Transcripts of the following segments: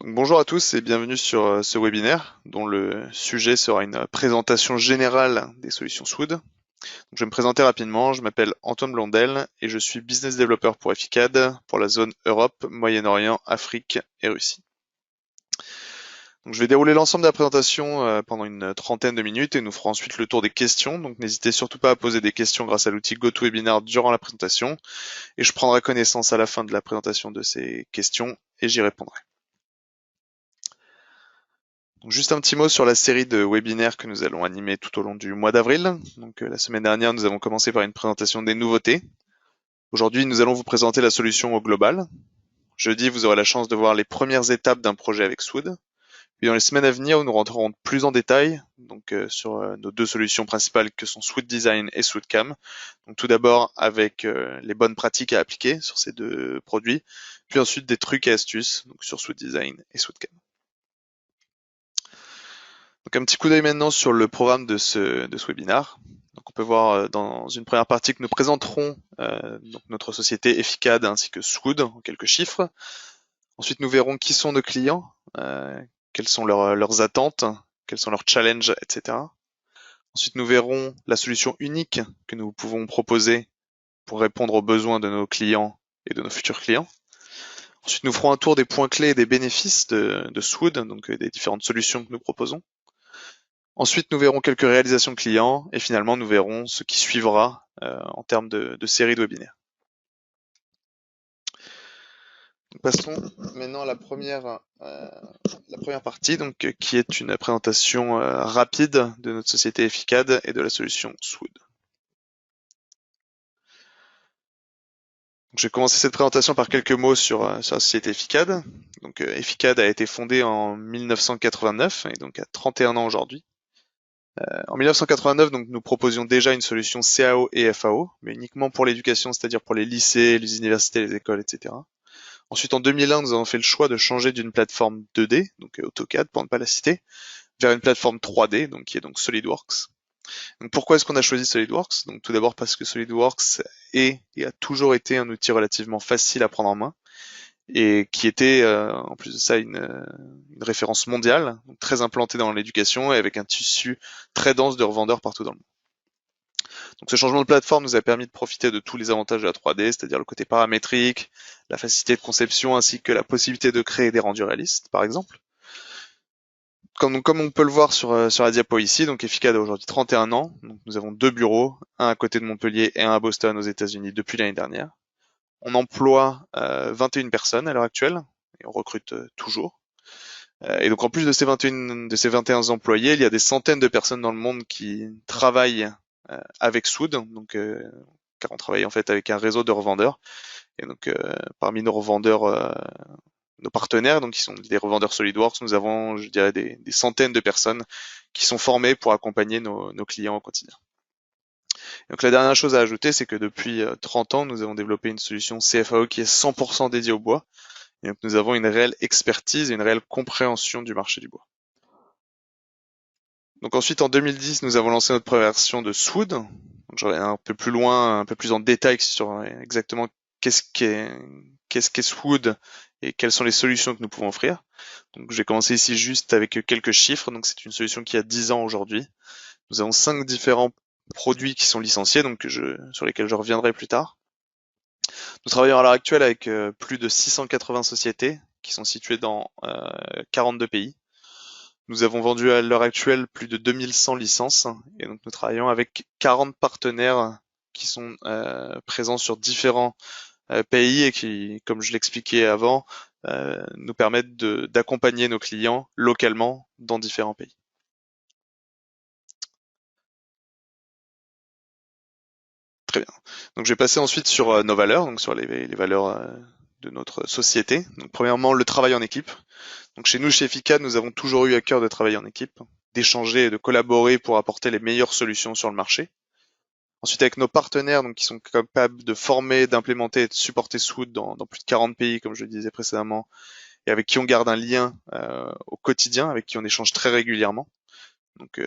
Donc, bonjour à tous et bienvenue sur ce webinaire dont le sujet sera une présentation générale des solutions Swood. Donc, je vais me présenter rapidement, je m'appelle Antoine Blondel et je suis business developer pour Efficad pour la zone Europe, Moyen-Orient, Afrique et Russie. Donc, je vais dérouler l'ensemble de la présentation pendant une trentaine de minutes et nous ferons ensuite le tour des questions. Donc n'hésitez surtout pas à poser des questions grâce à l'outil GoToWebinar durant la présentation et je prendrai connaissance à la fin de la présentation de ces questions et j'y répondrai. Donc, juste un petit mot sur la série de webinaires que nous allons animer tout au long du mois d'avril. Donc la semaine dernière, nous avons commencé par une présentation des nouveautés. Aujourd'hui, nous allons vous présenter la solution au global. Jeudi, vous aurez la chance de voir les premières étapes d'un projet avec Swood. Puis dans les semaines à venir, nous rentrerons plus en détail sur nos deux solutions principales que sont Swood Design et Swood Cam. Donc tout d'abord avec les bonnes pratiques à appliquer sur ces deux produits, puis ensuite des trucs et astuces donc sur Swood Design et Swood Cam. Donc un petit coup d'œil maintenant sur le programme de ce webinaire. Donc on peut voir dans une première partie que nous présenterons donc notre société Efficad ainsi que Swood en quelques chiffres. Ensuite nous verrons qui sont nos clients, quelles sont leurs attentes, quels sont leurs challenges, etc. Ensuite nous verrons la solution unique que nous pouvons proposer pour répondre aux besoins de nos clients et de nos futurs clients. Ensuite nous ferons un tour des points clés et des bénéfices de Swood, donc des différentes solutions que nous proposons. Ensuite, nous verrons quelques réalisations clients et finalement, nous verrons ce qui suivra en termes de série de webinaires. Donc, passons maintenant à la première partie, donc, qui est une présentation rapide de notre société Efficad et de la solution Swood. Donc, je vais commencer cette présentation par quelques mots sur la société Efficad. Donc, Efficad a été fondée en 1989 et donc a 31 ans aujourd'hui. En 1989, donc, nous proposions déjà une solution CAO et FAO, mais uniquement pour l'éducation, c'est-à-dire pour les lycées, les universités, les écoles, etc. Ensuite, en 2001, nous avons fait le choix de changer d'une plateforme 2D, donc AutoCAD pour ne pas la citer, vers une plateforme 3D, donc qui est donc SolidWorks. Donc pourquoi est-ce qu'on a choisi SolidWorks? Donc tout d'abord parce que SolidWorks est et a toujours été un outil relativement facile à prendre en main et qui était en plus de ça une référence mondiale, donc très implantée dans l'éducation et avec un tissu très dense de revendeurs partout dans le monde. Donc ce changement de plateforme nous a permis de profiter de tous les avantages de la 3D, c'est-à-dire le côté paramétrique, la facilité de conception ainsi que la possibilité de créer des rendus réalistes, par exemple. Comme on peut le voir sur la diapo ici, donc Efficad a aujourd'hui 31 ans. Donc nous avons deux bureaux, un à côté de Montpellier et un à Boston aux États-Unis depuis l'année dernière. On emploie 21 personnes à l'heure actuelle et on recrute toujours. Et donc en plus de ces 21 employés, il y a des centaines de personnes dans le monde qui travaillent avec Swood, donc car on travaille en fait avec un réseau de revendeurs. Et donc parmi nos revendeurs, nos partenaires, donc qui sont des revendeurs SolidWorks, nous avons, je dirais, des centaines de personnes qui sont formées pour accompagner nos clients au quotidien. Donc la dernière chose à ajouter, c'est que depuis 30 ans, nous avons développé une solution CFAO qui est 100% dédiée au bois. Et donc nous avons une réelle expertise et une réelle compréhension du marché du bois. Donc ensuite, en 2010, nous avons lancé notre première version de Swood. Donc je reviens un peu plus loin, un peu plus en détail sur exactement qu'est-ce qu'est Swood et quelles sont les solutions que nous pouvons offrir. Donc je vais commencer ici juste avec quelques chiffres. Donc c'est une solution qui a 10 ans aujourd'hui. Nous avons 5 différents produits qui sont licenciés, donc sur lesquels je reviendrai plus tard. Nous travaillons à l'heure actuelle avec plus de 680 sociétés qui sont situées dans 42 pays. Nous avons vendu à l'heure actuelle plus de 2100 licences et donc nous travaillons avec 40 partenaires qui sont présents sur différents pays et qui, comme je l'expliquais avant, nous permettent d'accompagner nos clients localement dans différents pays. Très bien. Donc je vais passer ensuite sur nos valeurs, donc sur les valeurs de notre société. Donc premièrement, le travail en équipe. Donc chez nous, chez Efficad, nous avons toujours eu à cœur de travailler en équipe, d'échanger et de collaborer pour apporter les meilleures solutions sur le marché. Ensuite, avec nos partenaires, donc qui sont capables de former, d'implémenter et de supporter Swood dans plus de 40 pays, comme je le disais précédemment, et avec qui on garde un lien au quotidien, avec qui on échange très régulièrement. Donc,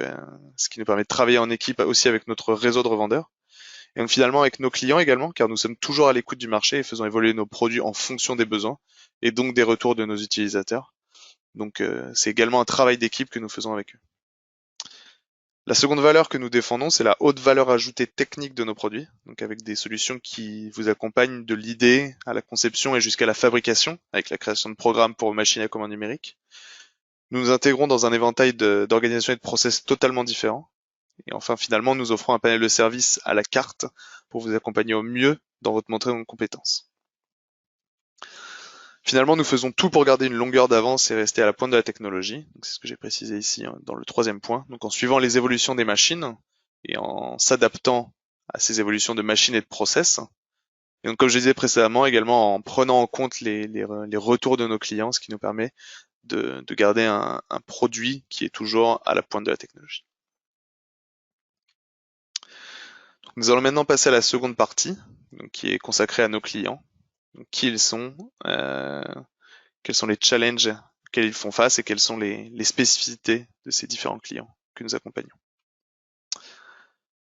ce qui nous permet de travailler en équipe aussi avec notre réseau de revendeurs. Et donc finalement avec nos clients également, car nous sommes toujours à l'écoute du marché et faisons évoluer nos produits en fonction des besoins et donc des retours de nos utilisateurs. Donc c'est également un travail d'équipe que nous faisons avec eux. La seconde valeur que nous défendons, c'est la haute valeur ajoutée technique de nos produits, donc avec des solutions qui vous accompagnent de l'idée à la conception et jusqu'à la fabrication, avec la création de programmes pour machines à commande numérique. Nous nous intégrons dans un éventail d'organisations et de process totalement différents. Et enfin, finalement, nous offrons un panel de services à la carte pour vous accompagner au mieux dans votre montée en compétences. Finalement, nous faisons tout pour garder une longueur d'avance et rester à la pointe de la technologie. C'est ce que j'ai précisé ici dans le troisième point. Donc en suivant les évolutions des machines et en s'adaptant à ces évolutions de machines et de process. Et donc comme je disais précédemment, également en prenant en compte les retours de nos clients, ce qui nous permet de garder un produit qui est toujours à la pointe de la technologie. Donc, nous allons maintenant passer à la seconde partie, donc, qui est consacrée à nos clients. Donc, qui ils sont, quels sont les challenges auxquels ils font face et quelles sont les spécificités de ces différents clients que nous accompagnons.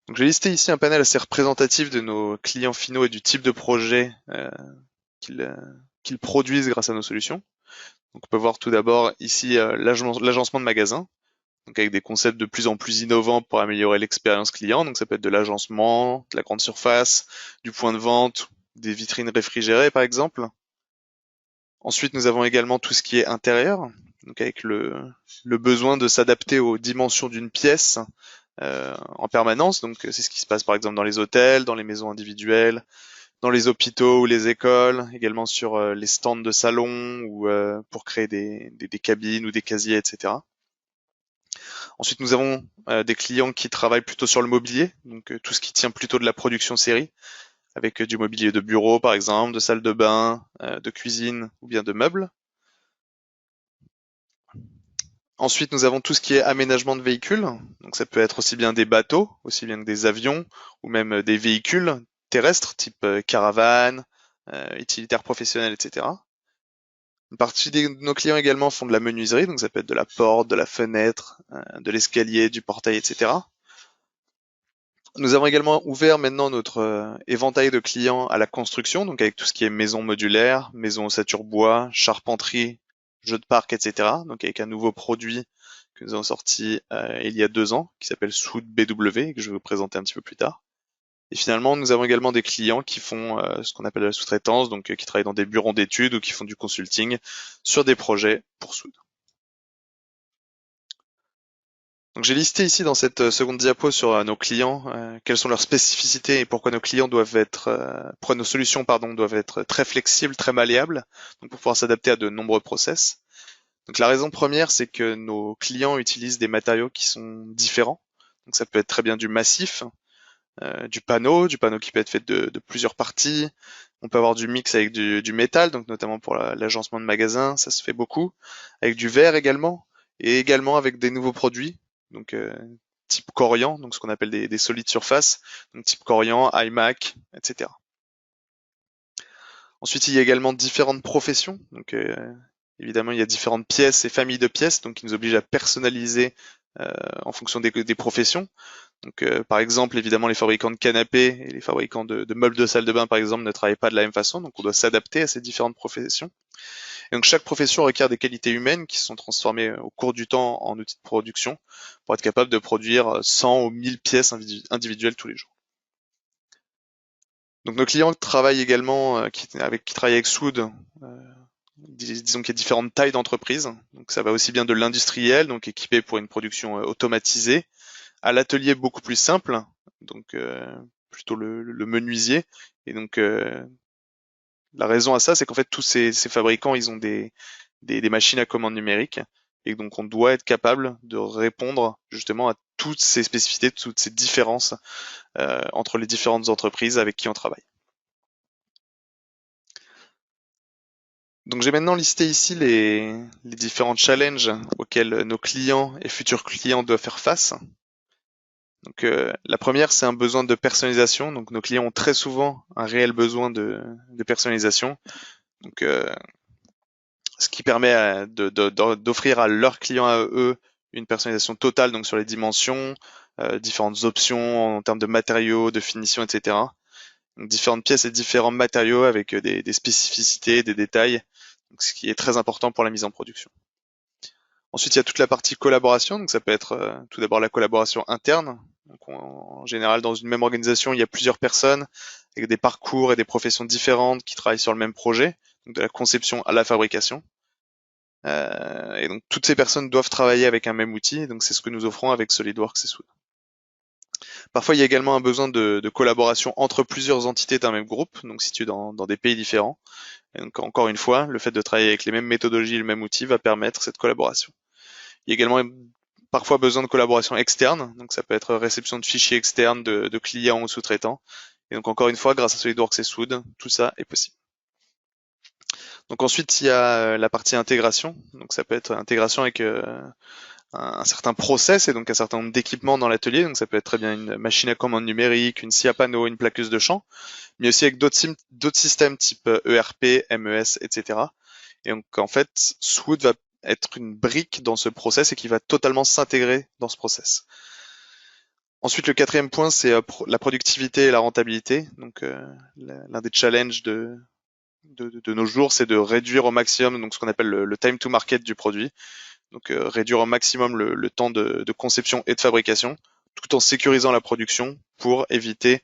Donc j'ai listé ici un panel assez représentatif de nos clients finaux et du type de projet qu'ils produisent grâce à nos solutions. Donc on peut voir tout d'abord ici l'agencement de magasins, donc avec des concepts de plus en plus innovants pour améliorer l'expérience client. Donc ça peut être de l'agencement, de la grande surface, du point de vente, des vitrines réfrigérées par exemple. Ensuite, nous avons également tout ce qui est intérieur, donc avec le besoin de s'adapter aux dimensions d'une pièce en permanence. Donc c'est ce qui se passe par exemple dans les hôtels, dans les maisons individuelles, dans les hôpitaux ou les écoles, également sur les stands de salon ou pour créer des cabines ou des casiers, etc. Ensuite, nous avons des clients qui travaillent plutôt sur le mobilier, donc tout ce qui tient plutôt de la production série, avec du mobilier de bureau par exemple, de salle de bain, de cuisine ou bien de meubles. Ensuite, nous avons tout ce qui est aménagement de véhicules. Donc ça peut être aussi bien des bateaux, aussi bien que des avions, ou même des véhicules terrestres, type caravane, utilitaires professionnels, etc. Une partie de nos clients également font de la menuiserie, donc ça peut être de la porte, de la fenêtre, de l'escalier, du portail, etc. Nous avons également ouvert maintenant notre éventail de clients à la construction, donc avec tout ce qui est maison modulaire, maison ossature bois, charpenterie, jeux de parc, etc. Donc avec un nouveau produit que nous avons sorti il y a 2 ans, qui s'appelle Soud BW, que je vais vous présenter un petit peu plus tard. Et finalement, nous avons également des clients qui font ce qu'on appelle la sous-traitance, donc qui travaillent dans des bureaux d'études ou qui font du consulting sur des projets pour Soud. Donc j'ai listé ici dans cette seconde diapo sur nos clients quelles sont leurs spécificités et pourquoi nos clients doivent être, pourquoi nos solutions doivent être très flexibles, très malléables, donc pour pouvoir s'adapter à de nombreux process. Donc la raison première, c'est que nos clients utilisent des matériaux qui sont différents. Donc ça peut être très bien du massif, du panneau qui peut être fait de plusieurs parties. On peut avoir du mix avec du métal, donc notamment pour l'agencement de magasins, ça se fait beaucoup. Avec du verre également, et également avec des nouveaux produits, donc type Corian, donc ce qu'on appelle des solides surfaces, donc type Corian, iMac, etc. Ensuite, il y a également différentes professions, donc évidemment il y a différentes pièces et familles de pièces, donc qui nous obligent à personnaliser en fonction des professions. Donc, par exemple, évidemment, les fabricants de canapés et les fabricants de meubles de salle de bain, par exemple, ne travaillent pas de la même façon. Donc, on doit s'adapter à ces différentes professions. Et donc, chaque profession requiert des qualités humaines qui sont transformées au cours du temps en outils de production pour être capable de produire 100 ou 1000 pièces individuelles tous les jours. Donc, nos clients travaillent également, qui travaillent avec Soud, disons qu'il y a différentes tailles d'entreprise. Donc, ça va aussi bien de l'industriel, donc équipé pour une production automatisée, à l'atelier beaucoup plus simple, donc plutôt le menuisier. Et donc la raison à ça, c'est qu'en fait tous ces fabricants, ils ont des machines à commande numérique, et donc on doit être capable de répondre justement à toutes ces spécificités, toutes ces différences entre les différentes entreprises avec qui on travaille. Donc j'ai maintenant listé ici les différents challenges auxquels nos clients et futurs clients doivent faire face. Donc la première, c'est un besoin de personnalisation. Donc nos clients ont très souvent un réel besoin de personnalisation. Donc ce qui permet d'offrir à leurs clients à eux une personnalisation totale, donc sur les dimensions, différentes options en termes de matériaux, de finition, etc. Donc différentes pièces et différents matériaux avec des spécificités, des détails, donc ce qui est très important pour la mise en production. Ensuite, il y a toute la partie collaboration, donc ça peut être tout d'abord la collaboration interne. Donc en général, dans une même organisation, il y a plusieurs personnes avec des parcours et des professions différentes qui travaillent sur le même projet, donc de la conception à la fabrication. Et donc toutes ces personnes doivent travailler avec un même outil, donc c'est ce que nous offrons avec SolidWorks et Swood. Parfois, il y a également un besoin de collaboration entre plusieurs entités d'un même groupe, donc situées dans des pays différents. Et donc encore une fois, le fait de travailler avec les mêmes méthodologies et le même outil va permettre cette collaboration. Il y a également parfois besoin de collaboration externe, donc ça peut être réception de fichiers externes de clients ou sous-traitants. Et donc encore une fois, grâce à SolidWorks et Swood, tout ça est possible. Donc ensuite, il y a la partie intégration. Donc ça peut être intégration avec un certain process et donc un certain nombre d'équipements dans l'atelier. Donc ça peut être très bien une machine à commande numérique, une scie à panneaux, une plaqueuse de champ, mais aussi avec d'autres systèmes type ERP, MES, etc. Et donc en fait, Swood va être une brique dans ce process et qui va totalement s'intégrer dans ce process. Ensuite, le quatrième point, c'est la productivité et la rentabilité. Donc l'un des challenges de nos jours, c'est de réduire au maximum donc ce qu'on appelle le time to market du produit. Donc réduire au maximum le temps de conception et de fabrication, tout en sécurisant la production pour éviter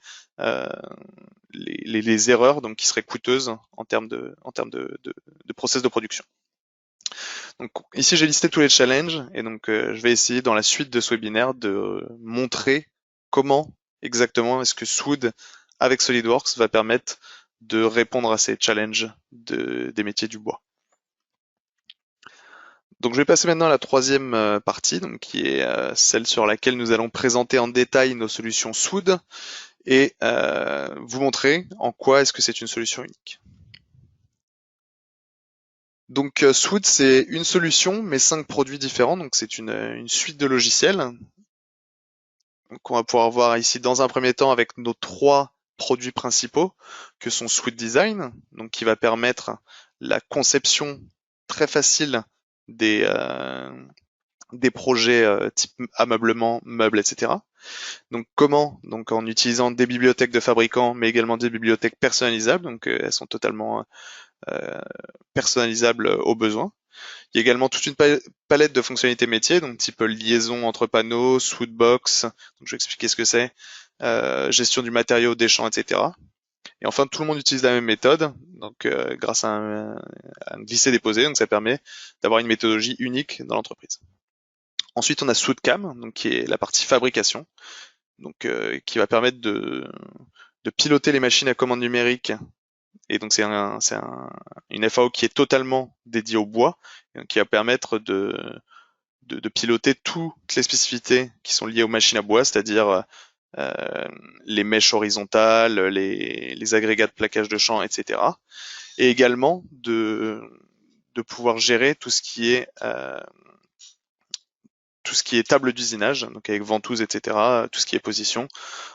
les erreurs donc qui seraient coûteuses en termes de process de production. Donc ici j'ai listé tous les challenges et donc je vais essayer dans la suite de ce webinaire de montrer comment exactement est-ce que Swood avec SolidWorks va permettre de répondre à ces challenges des métiers du bois. Donc je vais passer maintenant à la troisième partie, donc qui est celle sur laquelle nous allons présenter en détail nos solutions Swood et vous montrer en quoi est-ce que c'est une solution unique. Donc Swood c'est une solution mais 5 produits différents, donc c'est une suite de logiciels. Donc on va pouvoir voir ici dans un premier temps avec nos 3 produits principaux que sont Swood Design, donc qui va permettre la conception très facile des projets type ameublement, meubles, etc. Donc comment? Donc en utilisant des bibliothèques de fabricants, mais également des bibliothèques personnalisables. Donc elles sont totalement personnalisables aux besoins. Il y a également toute une palette de fonctionnalités métiers, donc type liaison entre panneaux, Swoodbox, donc je vais expliquer ce que c'est, gestion du matériau, des champs, etc. Et enfin, tout le monde utilise la même méthode, donc grâce à un glisser-déposer, donc ça permet d'avoir une méthodologie unique dans l'entreprise. Ensuite, on a SwoodCam, donc qui est la partie fabrication, donc qui va permettre de piloter les machines à commande numérique. Et donc c'est une FAO qui est totalement dédiée au bois, qui va permettre de piloter toutes les spécificités qui sont liées aux machines à bois, c'est-à-dire les mèches horizontales, les agrégats de plaquage de champ, etc. Et également de pouvoir gérer tout ce qui est table d'usinage, donc avec ventouse, etc., tout ce qui est position,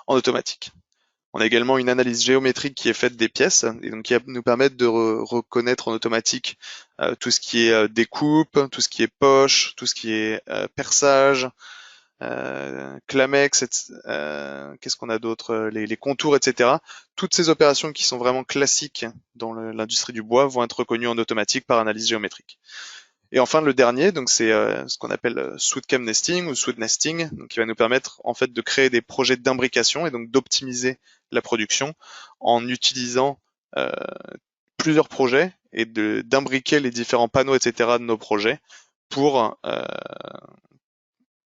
en automatique. On a également une analyse géométrique qui est faite des pièces, et donc qui va nous permettre de reconnaître en automatique tout ce qui est découpe, tout ce qui est poche, tout ce qui est perçage, clamex, qu'est-ce qu'on a d'autre, les contours, etc. Toutes ces opérations qui sont vraiment classiques dans l'industrie du bois vont être reconnues en automatique par analyse géométrique. Et enfin le dernier, donc c'est ce qu'on appelle SwoodCam Nesting ou Swood Nesting, donc qui va nous permettre en fait de créer des projets d'imbrication et donc d'optimiser la production en utilisant plusieurs projets et d'imbriquer les différents panneaux, etc. de nos projets pour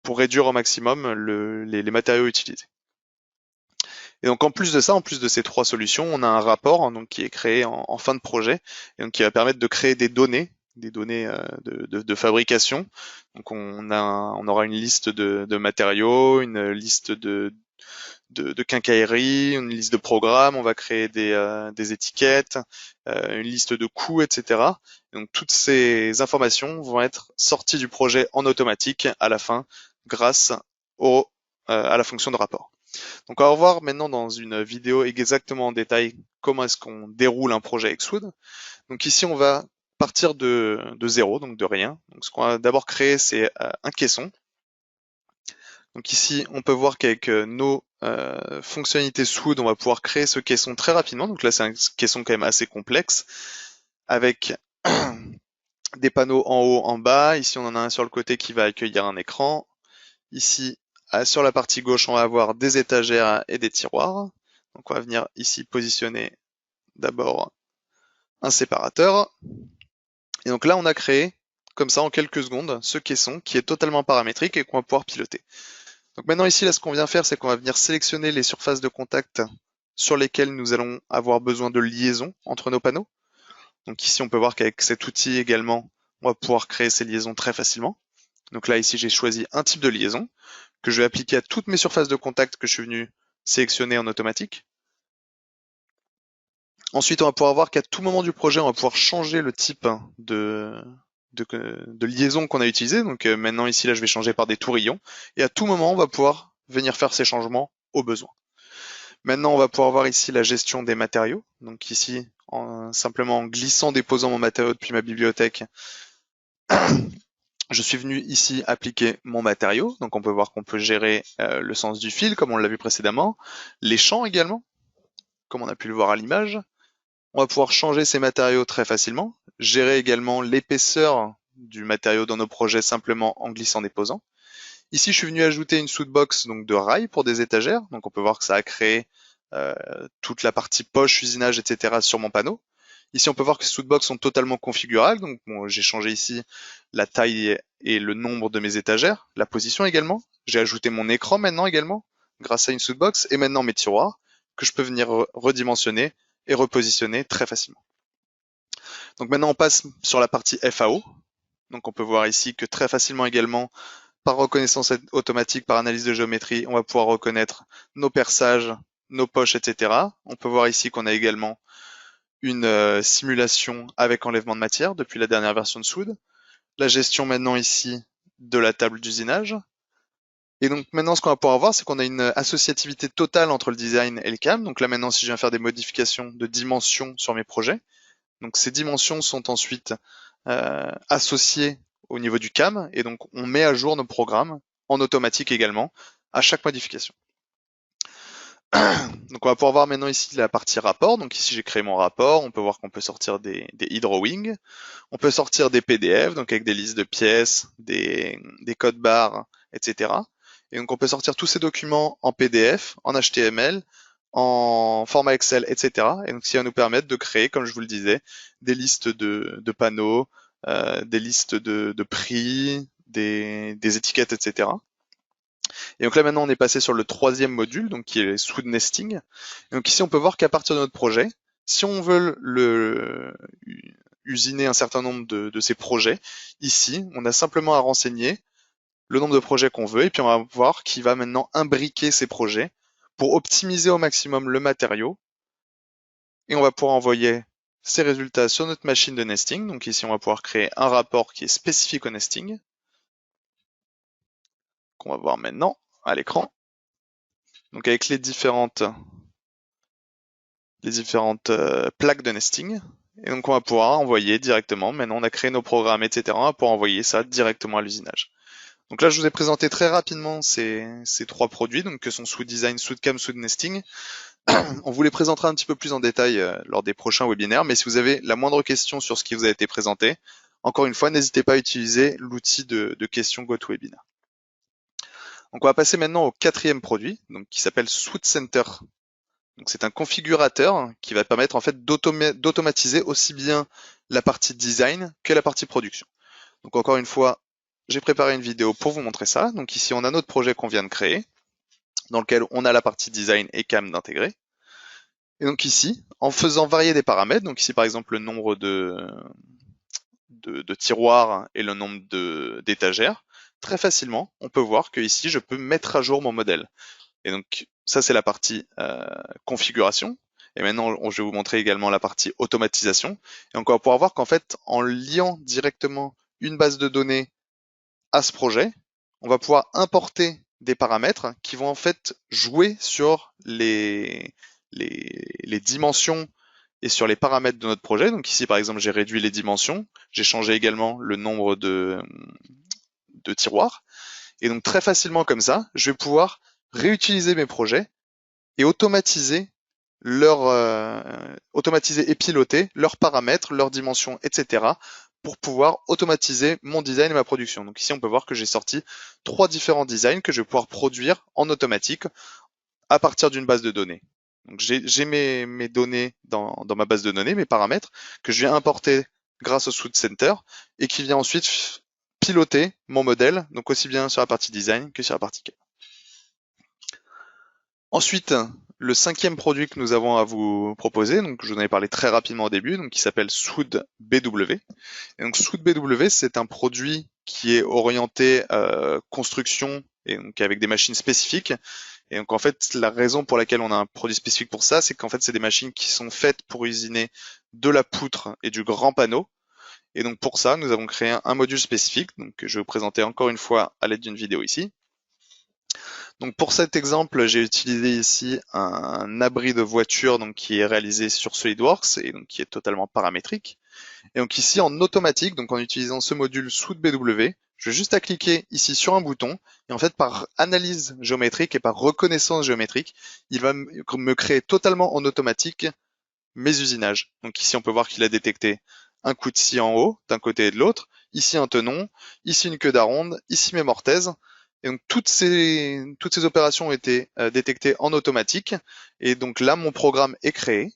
réduire au maximum les matériaux utilisés. Et donc en plus de ça, en plus de ces 3 solutions, on a un rapport donc qui est créé en fin de projet et donc qui va permettre de créer des données de fabrication. Donc on aura une liste de matériaux, une liste de quincailleries, une liste de programmes, on va créer des étiquettes, une liste de coûts, etc. Donc toutes ces informations vont être sorties du projet en automatique à la fin grâce à la fonction de rapport. Donc on va voir maintenant dans une vidéo exactement en détail comment est-ce qu'on déroule un projet avec Swood. Donc ici on va partir de zéro, donc de rien. Donc ce qu'on va d'abord créer, c'est un caisson. Donc ici, on peut voir qu'avec nos fonctionnalités Swood, on va pouvoir créer ce caisson très rapidement. Donc là, c'est un caisson quand même assez complexe, avec des panneaux en haut, en bas. Ici, on en a un sur le côté qui va accueillir un écran. Ici, sur la partie gauche, on va avoir des étagères et des tiroirs. Donc on va venir ici positionner d'abord un séparateur. Et donc là, on a créé, comme ça, en quelques secondes, ce caisson qui est totalement paramétrique et qu'on va pouvoir piloter. Donc maintenant ici, là, ce qu'on vient faire, c'est qu'on va venir sélectionner les surfaces de contact sur lesquelles nous allons avoir besoin de liaison entre nos panneaux. Donc ici, on peut voir qu'avec cet outil également, on va pouvoir créer ces liaisons très facilement. Donc là, ici, j'ai choisi un type de liaison que je vais appliquer à toutes mes surfaces de contact que je suis venu sélectionner en automatique. Ensuite, on va pouvoir voir qu'à tout moment du projet, on va pouvoir changer le type de liaison qu'on a utilisé. Donc maintenant, ici, là, je vais changer par des tourillons. Et à tout moment, on va pouvoir venir faire ces changements au besoin. Maintenant, on va pouvoir voir ici la gestion des matériaux. Donc ici, simplement en glissant, déposant mon matériau depuis ma bibliothèque, je suis venu ici appliquer mon matériau. Donc on peut voir qu'on peut gérer le sens du fil, comme on l'a vu précédemment, les champs également, comme on a pu le voir à l'image. On va pouvoir changer ces matériaux très facilement, gérer également l'épaisseur du matériau dans nos projets simplement en glissant-déposant. Ici, je suis venu ajouter une sootbox donc de rails pour des étagères. Donc on peut voir que ça a créé toute la partie poche, usinage, etc. sur mon panneau. Ici, on peut voir que ces sootbox sont totalement configurables. Donc bon, j'ai changé ici la taille et le nombre de mes étagères, la position également. J'ai ajouté mon écran maintenant également, grâce à une sootbox, et maintenant mes tiroirs, que je peux venir redimensionner et repositionner très facilement. Donc maintenant, on passe sur la partie FAO. Donc on peut voir ici que très facilement également, par reconnaissance automatique, par analyse de géométrie, on va pouvoir reconnaître nos perçages, nos poches, etc. On peut voir ici qu'on a également une simulation avec enlèvement de matière depuis la dernière version de Soud. La gestion maintenant ici de la table d'usinage. Et donc maintenant ce qu'on va pouvoir voir, c'est qu'on a une associativité totale entre le design et le CAM. Donc là maintenant, si je viens faire des modifications de dimensions sur mes projets, donc ces dimensions sont ensuite associées au niveau du CAM, et donc on met à jour nos programmes en automatique également à chaque modification. Donc on va pouvoir voir maintenant ici la partie rapport. Donc ici j'ai créé mon rapport, on peut voir qu'on peut sortir des e-drawings, on peut sortir des PDF, donc avec des listes de pièces, des codes barres, etc. Et donc on peut sortir tous ces documents en PDF, en HTML, en format Excel, etc. Et donc ça va nous permettre de créer, comme je vous le disais, des listes de panneaux, des listes de prix, des étiquettes, etc. Et donc là maintenant on est passé sur le troisième module, donc qui est Soud Nesting. Et donc ici on peut voir qu'à partir de notre projet, si on veut usiner un certain nombre de ces projets, ici on a simplement à renseigner le nombre de projets qu'on veut, et puis on va voir qui va maintenant imbriquer ces projets pour optimiser au maximum le matériau, et on va pouvoir envoyer ces résultats sur notre machine de nesting. Donc ici on va pouvoir créer un rapport qui est spécifique au nesting, qu'on va voir maintenant à l'écran. Donc avec les différentes plaques de nesting. Et donc on va pouvoir envoyer directement, maintenant on a créé nos programmes, etc. pour envoyer ça directement à l'usinage. Donc là je vous ai présenté très rapidement ces trois produits, donc que sont Soud Design, Soud Cam, Soud Nesting. On vous les présentera un petit peu plus en détail lors des prochains webinaires, mais si vous avez la moindre question sur ce qui vous a été présenté, encore une fois, n'hésitez pas à utiliser l'outil de questions GoToWebinar. Donc on va passer maintenant au quatrième produit, donc qui s'appelle Soud Center. Donc c'est un configurateur qui va permettre en fait d'automatiser aussi bien la partie design que la partie production. Donc encore une fois, j'ai préparé une vidéo pour vous montrer ça. Donc ici on a notre projet qu'on vient de créer, dans lequel on a la partie design et CAM d'intégrer. Et donc ici, en faisant varier des paramètres, donc ici par exemple le nombre de tiroirs et le nombre d'étagères, très facilement, on peut voir que ici je peux mettre à jour mon modèle. Et donc ça c'est la partie configuration. Et maintenant je vais vous montrer également la partie automatisation. Et donc on va pouvoir voir qu'en fait en liant directement une base de données à ce projet, on va pouvoir importer des paramètres qui vont en fait jouer sur les dimensions et sur les paramètres de notre projet. Donc ici par exemple j'ai réduit les dimensions, j'ai changé également le nombre de tiroirs. Et donc très facilement comme ça, je vais pouvoir réutiliser mes projets et automatiser automatiser et piloter leurs paramètres, leurs dimensions, etc. pour pouvoir automatiser mon design et ma production. Donc ici, on peut voir que j'ai sorti 3 différents designs que je vais pouvoir produire en automatique à partir d'une base de données. Donc j'ai mes données dans ma base de données, mes paramètres, que je viens importer grâce au Suite Center et qui vient ensuite piloter mon modèle, donc aussi bien sur la partie design que sur la partie CAD. Ensuite, le 5e produit que nous avons à vous proposer, donc je vous en ai parlé très rapidement au début, donc qui s'appelle Swood BW. Et donc Swood BW, c'est un produit qui est orienté construction et donc avec des machines spécifiques. Et donc en fait, la raison pour laquelle on a un produit spécifique pour ça, c'est qu'en fait, c'est des machines qui sont faites pour usiner de la poutre et du grand panneau. Et donc pour ça, nous avons créé un module spécifique, donc que je vais vous présenter encore une fois à l'aide d'une vidéo ici. Donc pour cet exemple, j'ai utilisé ici un abri de voiture donc qui est réalisé sur SolidWorks et donc qui est totalement paramétrique. Et donc ici en automatique, donc en utilisant ce module Swood BW, je vais juste à cliquer ici sur un bouton et en fait par analyse géométrique et par reconnaissance géométrique, il va me créer totalement en automatique mes usinages. Donc ici on peut voir qu'il a détecté un coup de scie en haut d'un côté et de l'autre, ici un tenon, ici une queue d'aronde, ici mes mortaises. Et donc toutes ces opérations ont été détectées en automatique et donc là mon programme est créé.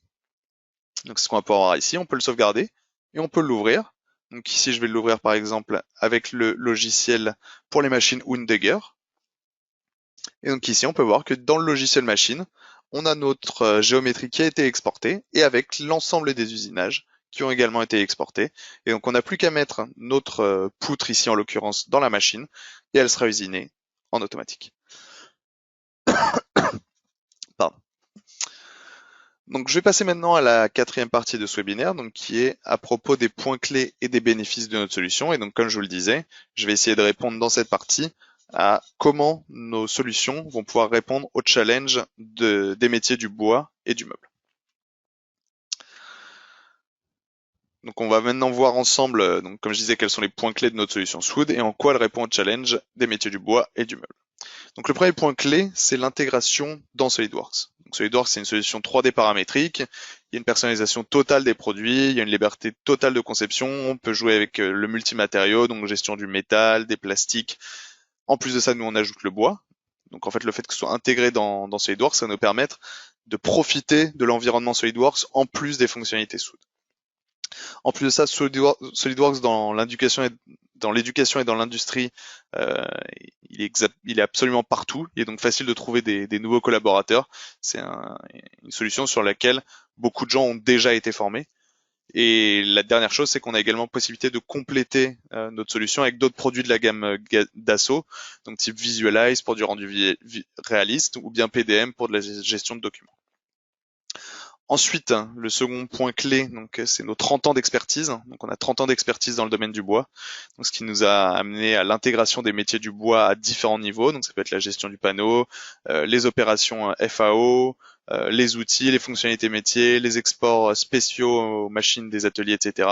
Donc c'est ce qu'on va pouvoir voir ici, on peut le sauvegarder et on peut l'ouvrir. Donc ici je vais l'ouvrir par exemple avec le logiciel pour les machines Windegger. Et donc ici on peut voir que dans le logiciel machine, on a notre géométrie qui a été exportée et avec l'ensemble des usinages qui ont également été exportés. Et donc on n'a plus qu'à mettre notre poutre ici en l'occurrence dans la machine et elle sera usinée en automatique. Pardon. Donc je vais passer maintenant à la 4e partie de ce webinaire, donc qui est à propos des points clés et des bénéfices de notre solution. Et donc comme je vous le disais, je vais essayer de répondre dans cette partie à comment nos solutions vont pouvoir répondre aux challenges des métiers du bois et du meuble. Donc on va maintenant voir ensemble, donc comme je disais, quels sont les points clés de notre solution Swood et en quoi elle répond aux challenges des métiers du bois et du meuble. Donc le premier point clé, c'est l'intégration dans SolidWorks. Donc SolidWorks, c'est une solution 3D paramétrique, il y a une personnalisation totale des produits, il y a une liberté totale de conception, on peut jouer avec le multimatériau, donc gestion du métal, des plastiques. En plus de ça, nous on ajoute le bois. Donc en fait, le fait que ce soit intégré dans SolidWorks, ça va nous permettre de profiter de l'environnement SolidWorks en plus des fonctionnalités Swood. En plus de ça, SolidWorks dans l'éducation et dans l'industrie, il est absolument partout. Il est donc facile de trouver des nouveaux collaborateurs. C'est une solution sur laquelle beaucoup de gens ont déjà été formés. Et la dernière chose, c'est qu'on a également possibilité de compléter notre solution avec d'autres produits de la gamme Dassault, donc type Visualize pour du rendu réaliste ou bien PDM pour de la gestion de documents. Ensuite, le second point clé, donc c'est nos 30 ans d'expertise. Donc on a 30 ans d'expertise dans le domaine du bois, donc ce qui nous a amené à l'intégration des métiers du bois à différents niveaux. Donc ça peut être la gestion du panneau, les opérations FAO, les outils, les fonctionnalités métiers, les exports spéciaux aux machines des ateliers, etc.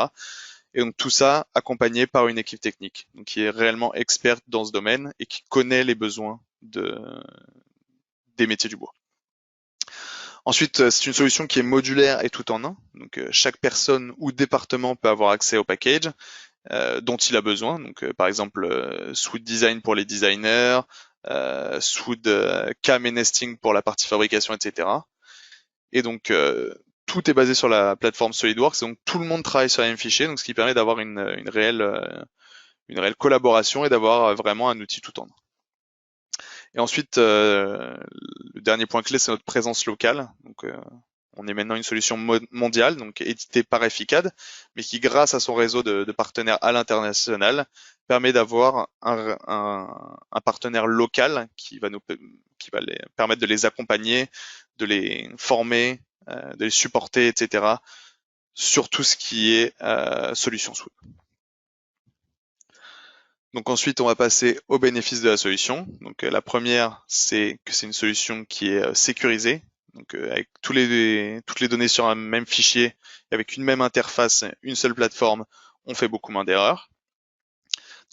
Et donc tout ça accompagné par une équipe technique, donc qui est réellement experte dans ce domaine et qui connaît les besoins des métiers du bois. Ensuite, c'est une solution qui est modulaire et tout en un. Donc chaque personne ou département peut avoir accès au package dont il a besoin. Donc par exemple, Swood Design pour les designers, Swood Cam et Nesting pour la partie fabrication, etc. Et donc tout est basé sur la plateforme SolidWorks. Donc tout le monde travaille sur les même fichier, donc ce qui permet d'avoir une réelle collaboration et d'avoir vraiment un outil tout en un. Et ensuite, le dernier point clé, c'est notre présence locale. Donc, on est maintenant une solution mondiale, donc éditée par Efficad, mais qui, grâce à son réseau de partenaires à l'international, permet d'avoir un partenaire local qui va les permettre de les accompagner, de les former, de les supporter, etc. sur tout ce qui est solution Swood. Donc ensuite, on va passer aux bénéfices de la solution. Donc la première, c'est que c'est une solution qui est sécurisée, donc avec toutes les données sur un même fichier, avec une même interface, une seule plateforme, on fait beaucoup moins d'erreurs.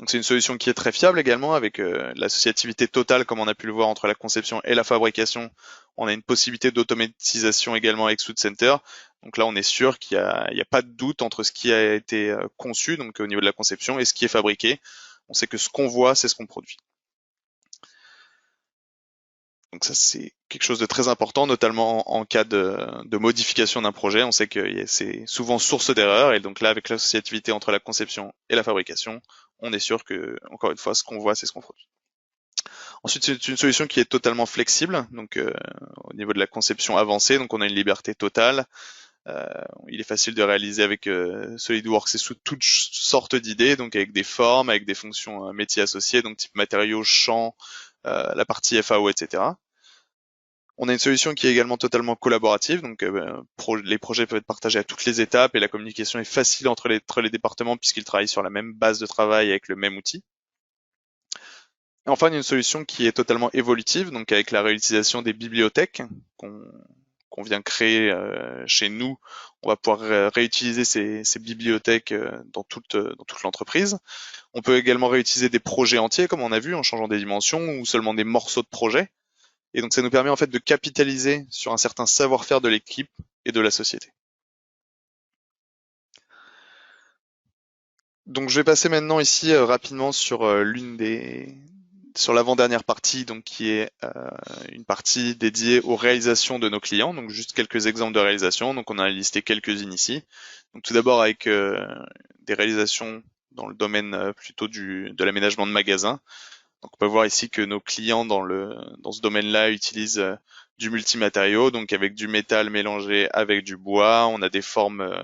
Donc c'est une solution qui est très fiable également avec l'associativité totale comme on a pu le voir entre la conception et la fabrication. On a une possibilité d'automatisation également avec Soud Center. Donc là on est sûr il y a pas de doute entre ce qui a été conçu donc au niveau de la conception et ce qui est fabriqué. On sait que ce qu'on voit c'est ce qu'on produit. Donc ça c'est quelque chose de très important, notamment en cas de modification d'un projet. On sait que c'est souvent source d'erreur et donc là avec l'associativité entre la conception et la fabrication, on est sûr que, encore une fois, ce qu'on voit, c'est ce qu'on produit. Ensuite, c'est une solution qui est totalement flexible, donc au niveau de la conception avancée, donc on a une liberté totale. Euh, il est facile de réaliser avec SolidWorks et sous toutes sortes d'idées, donc avec des formes, avec des fonctions métiers associées, donc type matériaux, champs, la partie FAO, etc. On a une solution qui est également totalement collaborative, donc les projets peuvent être partagés à toutes les étapes et la communication est facile entre les départements puisqu'ils travaillent sur la même base de travail avec le même outil. Et enfin, il y a une solution qui est totalement évolutive, donc avec la réutilisation des bibliothèques qu'on vient créer chez nous, on va pouvoir réutiliser ces bibliothèques dans toute l'entreprise. On peut également réutiliser des projets entiers, comme on a vu, en changeant des dimensions, ou seulement des morceaux de projet. Et donc ça nous permet en fait de capitaliser sur un certain savoir-faire de l'équipe et de la société. Donc je vais passer maintenant ici rapidement sur sur l'avant-dernière partie, donc qui est une partie dédiée aux réalisations de nos clients. Donc juste quelques exemples de réalisations. Donc on a listé quelques-unes ici. Donc tout d'abord avec des réalisations dans le domaine plutôt de l'aménagement de magasins. Donc on peut voir ici que nos clients dans ce domaine-là utilisent du multimatériau, donc avec du métal mélangé avec du bois. On a des formes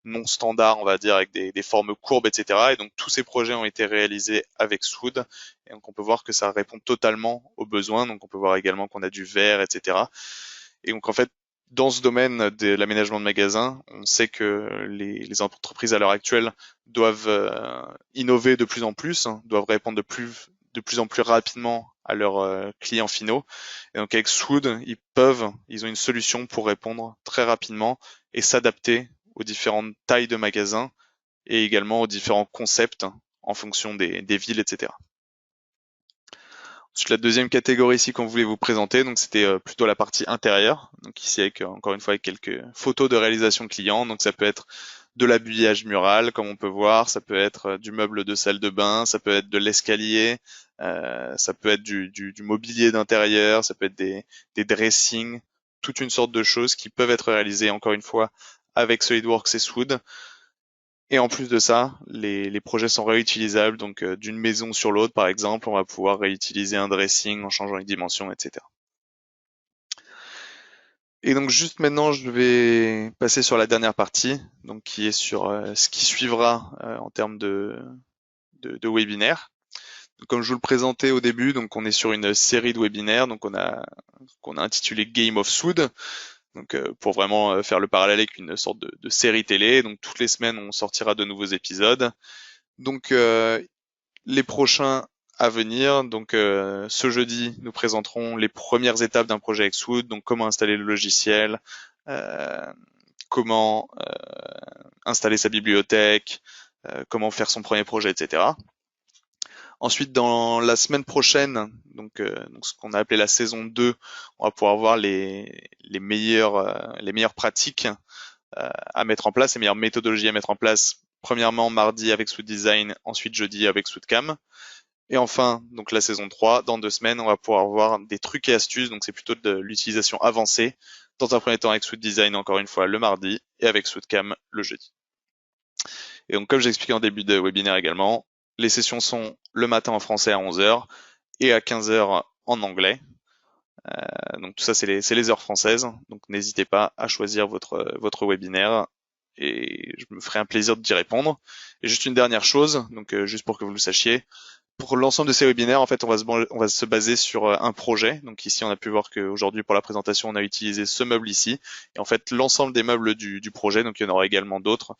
non standards, on va dire, avec des formes courbes, etc. Et donc tous ces projets ont été réalisés avec Swood. Et donc on peut voir que ça répond totalement aux besoins. Donc on peut voir également qu'on a du verre, etc. Et donc en fait, dans ce domaine de l'aménagement de magasins, on sait que les entreprises à l'heure actuelle doivent innover de plus en plus, hein, doivent répondre de plus en plus rapidement à leurs clients finaux. Et donc avec Swood, ils ont une solution pour répondre très rapidement et s'adapter aux différentes tailles de magasins et également aux différents concepts en fonction des villes, etc. Ensuite, la deuxième catégorie ici qu'on voulait vous présenter, donc c'était plutôt la partie intérieure. Donc ici avec encore une fois avec quelques photos de réalisation client. Donc ça peut être de l'habillage mural, comme on peut voir, ça peut être du meuble de salle de bain, ça peut être de l'escalier, ça peut être du mobilier d'intérieur, ça peut être des dressings, toute une sorte de choses qui peuvent être réalisées encore une fois avec SolidWorks et Swood. Et en plus de ça, les projets sont réutilisables, donc d'une maison sur l'autre, par exemple, on va pouvoir réutiliser un dressing en changeant les dimensions, etc. Et donc juste maintenant, je vais passer sur la dernière partie, donc qui est sur ce qui suivra en termes de webinaire. Donc, comme je vous le présentais au début, donc on est sur une série de webinaires, donc qu'on a intitulé Game of Swood. Donc pour vraiment faire le parallèle avec une sorte de série télé. Donc toutes les semaines, on sortira de nouveaux épisodes. Donc les prochains à venir, donc ce jeudi, nous présenterons les premières étapes d'un projet Xwood, donc comment installer le logiciel, euh, comment installer sa bibliothèque, comment faire son premier projet, etc. Ensuite, dans la semaine prochaine, donc ce qu'on a appelé la saison 2, on va pouvoir voir les meilleures pratiques à mettre en place, les meilleures méthodologies à mettre en place. Premièrement, mardi avec Swood Design, ensuite jeudi avec SwoodCam. Et enfin, donc la saison 3, dans 2 semaines, on va pouvoir voir des trucs et astuces, donc c'est plutôt de l'utilisation avancée. Dans un premier temps avec Swood Design, encore une fois, le mardi, et avec SwoodCam le jeudi. Et donc, comme j'expliquais en début de webinaire également, les sessions sont le matin en français à 11h et à 15h en anglais. Donc tout ça, c'est les heures françaises. Donc n'hésitez pas à choisir votre webinaire et je me ferai un plaisir d'y répondre. Et juste une dernière chose, donc juste pour que vous le sachiez, pour l'ensemble de ces webinaires, en fait, on va se baser sur un projet. Donc ici, on a pu voir qu'aujourd'hui, pour la présentation, on a utilisé ce meuble ici. Et en fait, l'ensemble des meubles du projet, donc il y en aura également d'autres,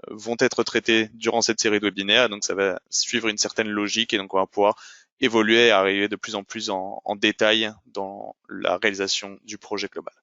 vont être traités durant cette série de webinaires. Donc ça va suivre une certaine logique et donc on va pouvoir évoluer et arriver de plus en plus en détail dans la réalisation du projet global.